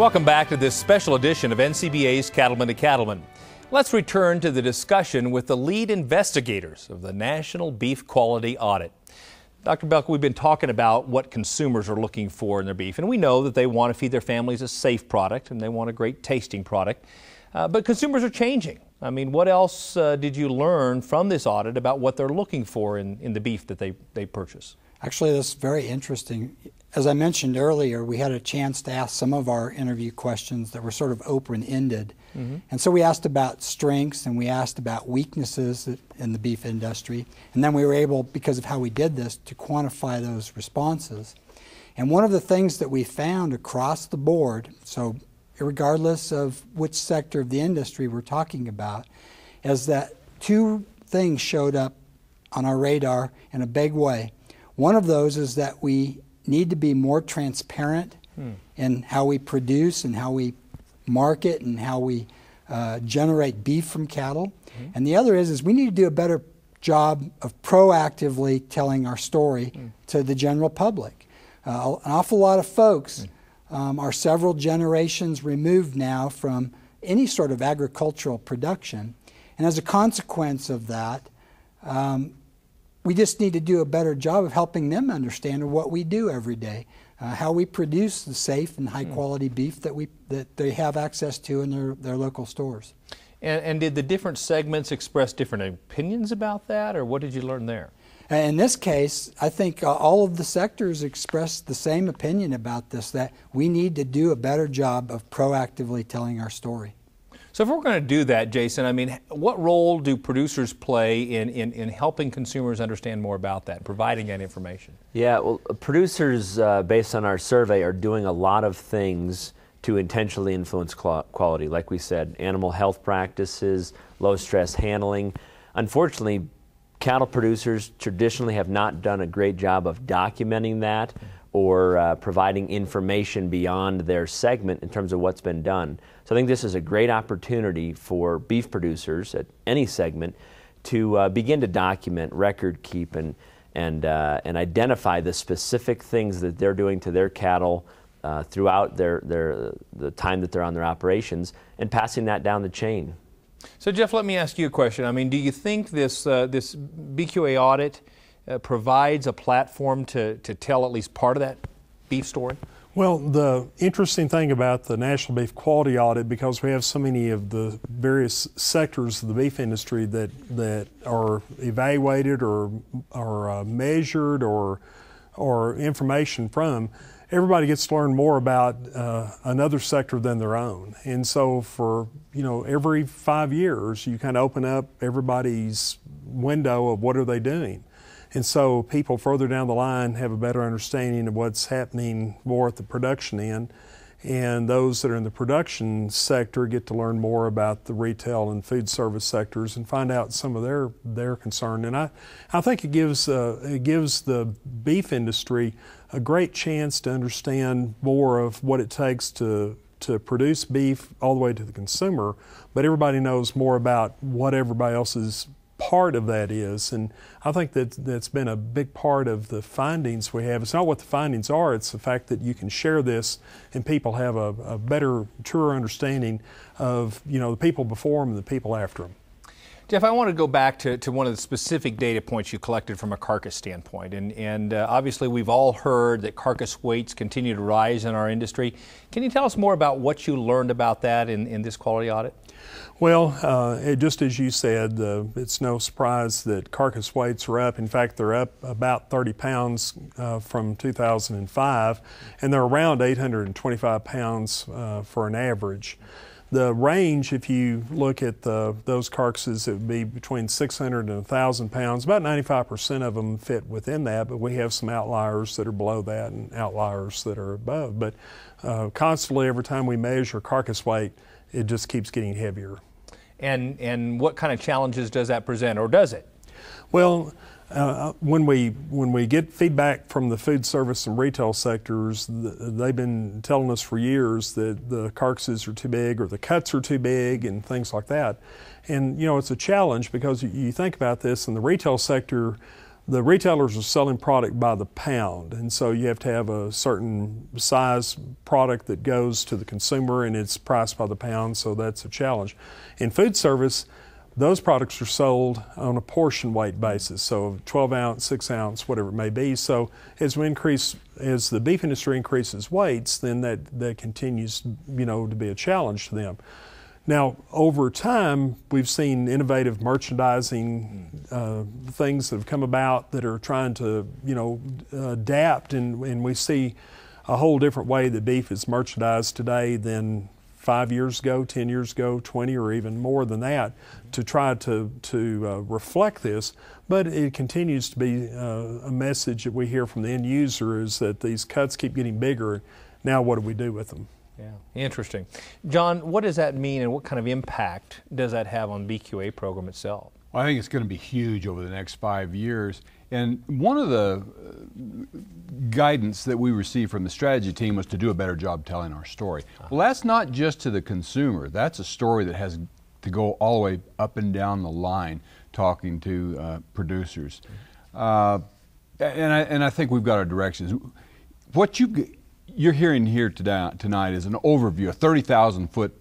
Welcome back to this special edition of NCBA's Cattleman to Cattleman. Let's return to the discussion with the lead investigators of the National Beef Quality Audit. Dr. Belka, we've been talking about what consumers are looking for in their beef, and we know that they want to feed their families a safe product and they want a great tasting product. But consumers are changing. I mean, what else did you learn from this audit about what they're looking for in the beef that they purchase? Actually, that's very interesting. As I mentioned earlier, we had a chance to ask some of our interview questions that were sort of open-ended. And so we asked about strengths and we asked about weaknesses in the beef industry. And then we were able, because of how we did this, to quantify those responses. And one of the things that we found across the board, so regardless of which sector of the industry we're talking about, is that two things showed up on our radar in a big way. One of those is that we need to be more transparent in how we produce and how we market and how we generate beef from cattle. And the other is we need to do a better job of proactively telling our story to the general public. An awful lot of folks are several generations removed now from any sort of agricultural production. And as a consequence of that, we just need to do a better job of helping them understand what we do every day, how we produce the safe and high quality beef that they have access to in their local stores. And did the different segments express different opinions about that, or what did you learn there? In this case, I think all of the sectors expressed the same opinion about this, that we need to do a better job of proactively telling our story. So if we're going to do that, Jason, I mean, what role do producers play in helping consumers understand more about that, providing that information? Yeah, well, producers, based on our survey, are doing a lot of things to intentionally influence quality. Like we said, animal health practices, low stress handling. Unfortunately, cattle producers traditionally have not done a great job of documenting that or providing information beyond their segment in terms of what's been done. So I think this is a great opportunity for beef producers at any segment to begin to document, record keep, and identify the specific things that they're doing to their cattle throughout the time that they're on their operations, and passing that down the chain. So Jeff, let me ask you a question. I mean, do you think this BQA audit provides a platform to tell at least part of that beef story? Well, the interesting thing about the National Beef Quality Audit, because we have so many of the various sectors of the beef industry that are evaluated or measured or information from, everybody gets to learn more about another sector than their own. And so for, every 5 years, you kind of open up everybody's window of what are they doing. And so people further down the line have a better understanding of what's happening more at the production end. And those that are in the production sector get to learn more about the retail and food service sectors and find out some of their concern. And I think it gives the beef industry a great chance to understand more of what it takes to produce beef all the way to the consumer, but everybody knows more about what everybody else's part of that is. And I think that's been a big part of the findings we have. It's not what the findings are, it's the fact that you can share this and people have a better, truer understanding of the people before them and the people after them. Jeff, I want to go back to one of the specific data points you collected from a carcass standpoint. And obviously we've all heard that carcass weights continue to rise in our industry. Can you tell us more about what you learned about that in this quality audit? Well, just as you said, it's no surprise that carcass weights are up. In fact, they're up about 30 pounds from 2005, and they're around 825 pounds for an average. The range, if you look at those carcasses, it would be between 600 and 1,000 pounds. About 95% of them fit within that, but we have some outliers that are below that and outliers that are above. But constantly, every time we measure carcass weight, it just keeps getting heavier. And what kind of challenges does that present, or does it? Well, when we get feedback from the food service and retail sectors, they've been telling us for years that the carcasses are too big or the cuts are too big and things like that. And it's a challenge because you think about this in the retail sector. the retailers are selling product by the pound, and so you have to have a certain size product that goes to the consumer, and it's priced by the pound, so that's a challenge. In food service, those products are sold on a portion weight basis, so 12 ounce, 6 ounce, whatever it may be. So as the beef industry increases weights, then that continues, to be a challenge to them. Now, over time, we've seen innovative merchandising things that have come about that are trying to, adapt, and we see a whole different way that beef is merchandised today than 5 years ago, 10 years ago, 20, or even more than that, to try to reflect this. But it continues to be a message that we hear from the end user, is that these cuts keep getting bigger. Now what do we do with them? Yeah, interesting. John, what does that mean, and what kind of impact does that have on BQA program itself? Well, I think it's going to be huge over the next 5 years. And one of the guidance that we received from the strategy team was to do a better job telling our story. Well, that's not just to the consumer. That's a story that has to go all the way up and down the line, talking to producers. And I think we've got our directions. What you're hearing here tonight is an overview, a 30,000-foot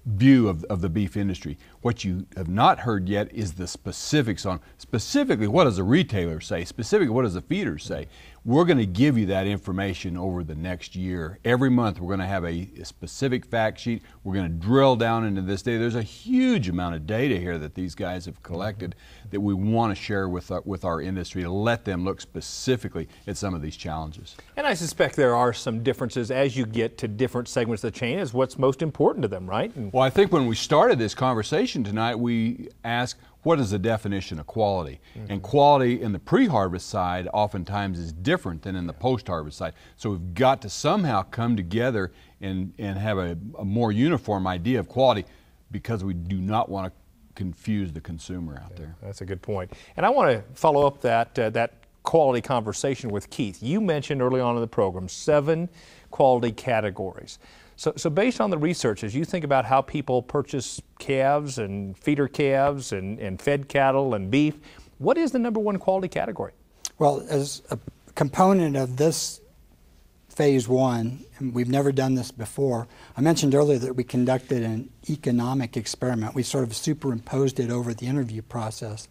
view of the beef industry. What you have not heard yet is the specifics on, specifically, what does the retailer say? Specifically, what does the feeder say? We're going to give you that information over the next year. Every month, we're going to have a specific fact sheet. We're going to drill down into this data. There's a huge amount of data here that these guys have collected that we want to share with our industry to let them look specifically at some of these challenges. And I suspect there are some differences as you get to different segments of the chain as what's most important to them, right? Well, I think when we started this conversation tonight, we asked, what is the definition of quality? And quality in the pre-harvest side oftentimes is different than in the post-harvest side. So we've got to somehow come together and have a more uniform idea of quality, because we do not want to confuse the consumer out there. That's a good point. And I want to follow up that quality conversation with Keith. You mentioned early on in the program 7 quality categories. So based on the research, as you think about how people purchase calves and feeder calves and fed cattle and beef, what is the #1 quality category? Well, as a component of this phase 1, and we've never done this before, I mentioned earlier that we conducted an economic experiment. We sort of superimposed it over the interview process.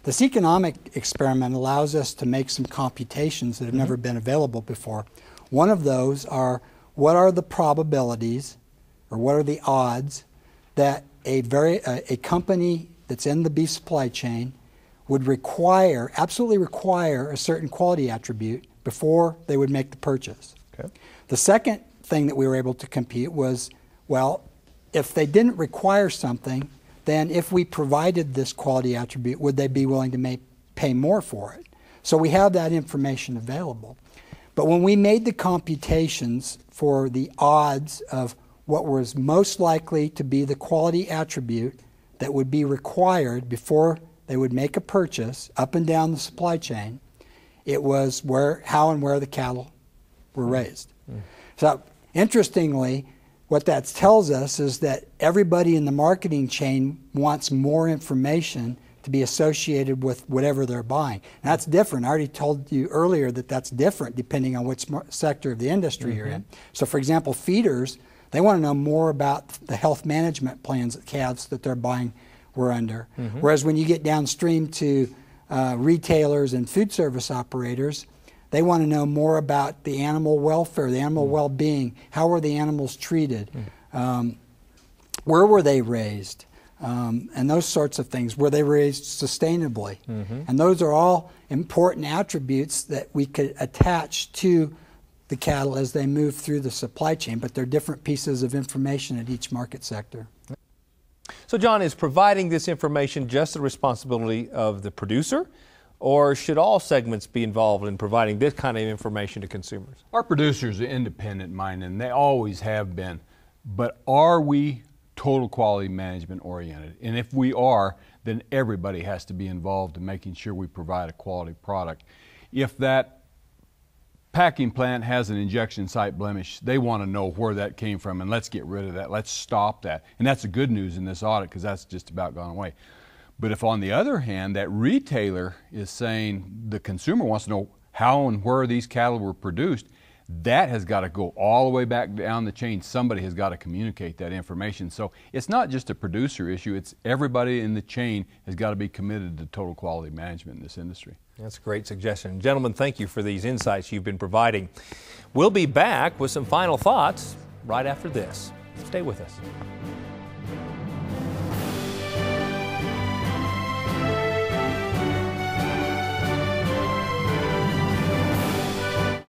This economic experiment allows us to make some computations that have never been available before. One of those are, what are the probabilities, or what are the odds, that a company that's in the beef supply chain would absolutely require a certain quality attribute before they would make the purchase? Okay. The second thing that we were able to compute was, well, if they didn't require something, then if we provided this quality attribute, would they be willing to pay more for it? So we have that information available. But when we made the computations for the odds of what was most likely to be the quality attribute that would be required before they would make a purchase up and down the supply chain, it was how and where the cattle were raised. So interestingly, what that tells us is that everybody in the marketing chain wants more information to be associated with whatever they're buying. And that's different. I already told you earlier that that's different depending on which sector of the industry you're in. So for example, feeders, they want to know more about the health management plans that calves that they're buying were under. Whereas when you get downstream to retailers and food service operators, they want to know more about the animal welfare, the animal well-being. How were the animals treated? Where were they raised? And those sorts of things. Were they raised sustainably? And those are all important attributes that we could attach to the cattle as they move through the supply chain, but they're different pieces of information at each market sector. So John, is providing this information just the responsibility of the producer, or should all segments be involved in providing this kind of information to consumers? Our producers are independent minded, and they always have been. But are we total quality management oriented? And if we are, then everybody has to be involved in making sure we provide a quality product. If that packing plant has an injection site blemish, they want to know where that came from, and let's get rid of that. Let's stop that. And that's the good news in this audit, because that's just about gone away. But if on the other hand, that retailer is saying the consumer wants to know how and where these cattle were produced, that has got to go all the way back down the chain. Somebody has got to communicate that information. So it's not just a producer issue, it's everybody in the chain has got to be committed to total quality management in this industry. That's a great suggestion. Gentlemen, thank you for these insights you've been providing. We'll be back with some final thoughts right after this. Stay with us.